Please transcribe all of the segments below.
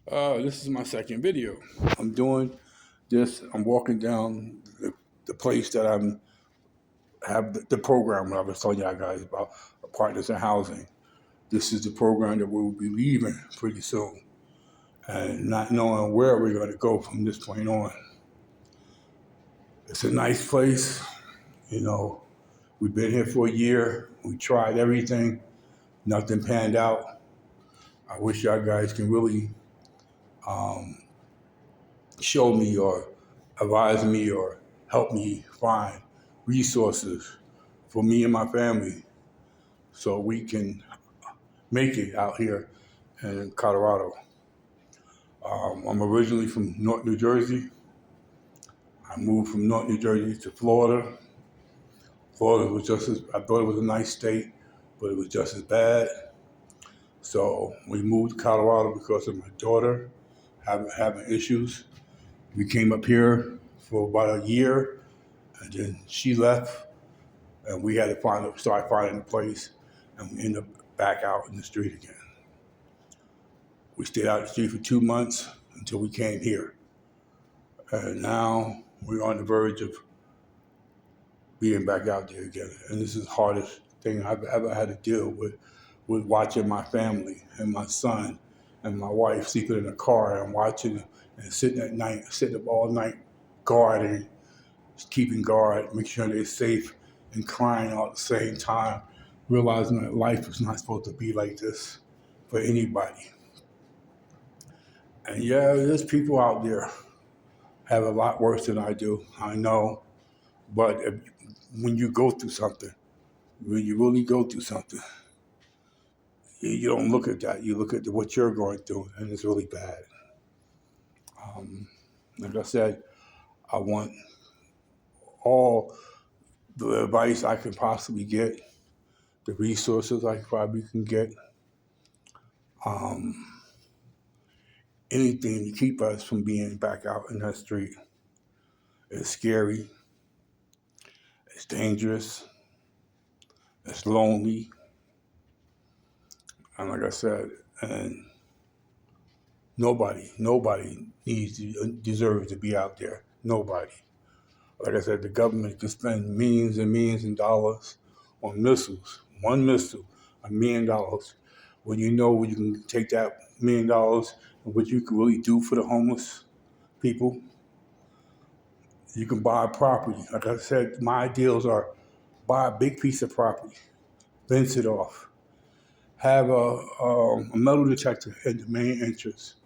This is my second video. I'm doing this. I'm walking down the place that I'm have the program that I was telling y'all guys about, Partners in Housing. This is the program that we'll be leaving pretty soon, and not knowing where we're going to go from this point on. It's a nice place. You know, we've been here for a year. We tried everything. Nothing panned out. I wish y'all guys can really show me or advise me or help me find resources for me and my family so we can make it out here in Colorado. I'm originally from North New Jersey. I moved from North New Jersey to Florida. Florida was I thought it was a nice state, but it was just as bad. So we moved to Colorado because of my daughter having issues. We came up here for about a year, and then she left, and we had to start finding a place, and we ended up back out in the street again. We stayed out in the street for 2 months until we came here, and now we're on the verge of being back out there again. And this is the hardest thing I've ever had to deal with watching my family and my son and my wife sleeping in a car and watching and sitting up all night guarding, keeping guard, making sure they're safe, and crying all at the same time, realizing that life is not supposed to be like this for anybody. And yeah, there's people out there have a lot worse than I do, I know. But when you go through something, when you really go through something, you don't look at that. You look at what you're going through, and it's really bad. Like I said, I want all the advice I can possibly get, the resources I probably can get, anything to keep us from being back out in that street. It's scary. It's dangerous. It's lonely. And like I said, and nobody deserves to be out there. Nobody. Like I said, the government can spend millions and millions of dollars on missiles. One missile, $1 million. When you know you can take that $1 million and what you can really do for the homeless people, you can buy a property. Like I said, my ideals are buy a big piece of property, fence it off, have a metal detector at the main entrance,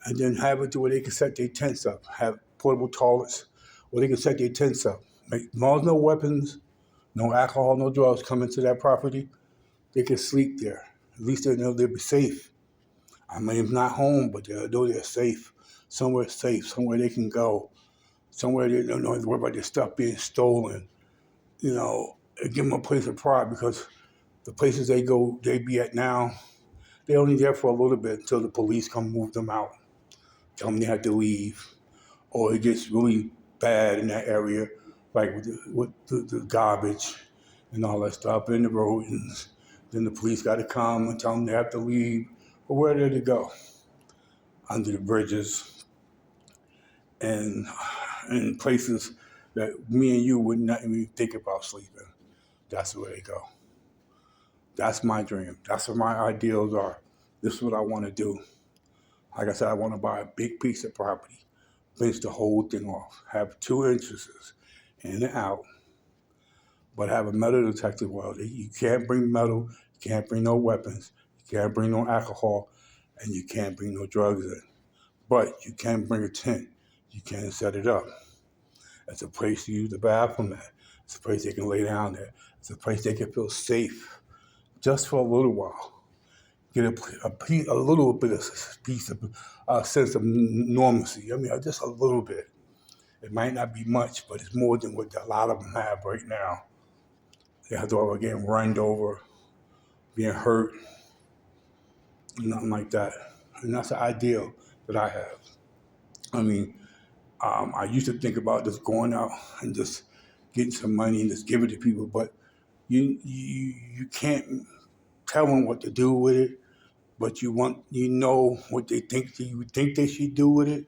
and then have it to where they can set their tents up, have portable toilets where they can set their tents up. As long as no weapons, no alcohol, no drugs come into that property, they can sleep there. At least they know they'll be safe. I mean, not home, but they'll know they're safe, somewhere they can go, somewhere they don't have to worry about their stuff being stolen. You know, give them a place of pride because the places they be at now, they're only there for a little bit until the police come move them out, tell them they have to leave, or it gets really bad in that area, like with the garbage and all that stuff in the road, and then the police got to come and tell them they have to leave, or where did they go? Under the bridges and in places that me and you would not even think about sleeping. That's where they go. That's my dream. That's what my ideals are. This is what I want to do. Like I said, I want to buy a big piece of property, fence the whole thing off, have 2 entrances in and out, but have a metal detector. Well, you can't bring metal, you can't bring no weapons, you can't bring no alcohol, and you can't bring no drugs in. But you can bring a tent. You can set it up. It's a place to use the bathroom at. It's a place they can lay down at. It's a place they can feel safe just for a little while. Get a little bit of piece of sense of normalcy. I mean, just a little bit. It might not be much, but it's more than what a lot of them have right now. They have to getting run over, being hurt, nothing like that. And that's the ideal that I have. I mean, I used to think about just going out and just getting some money and just give it to people, but you can't tell them what to do with it. but you know what they think, you think they should do with it,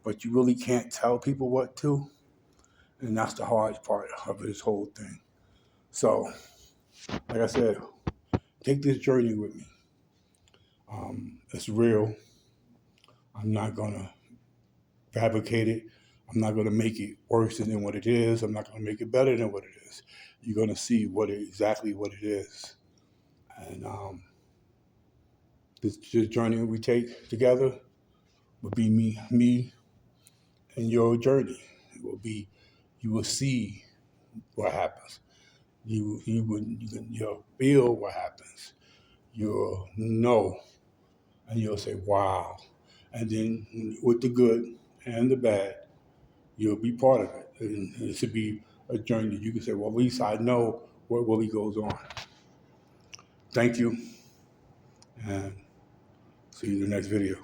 but you really can't tell people what to. And that's the hard part of this whole thing. So, like I said, take this journey with me. It's real. I'm not going to fabricate it. I'm not going to make it worse than what it is. I'm not going to make it better than what it is. You're going to see exactly what it is. And this journey we take together will be me and your journey. It will be, you will see what happens. You'll feel what happens. You'll know, and you'll say, "Wow!" And then with the good and the bad, you'll be part of it. And it should be a journey. You can say, "Well, at least I know what really goes on." Thank you, and see you in the next video.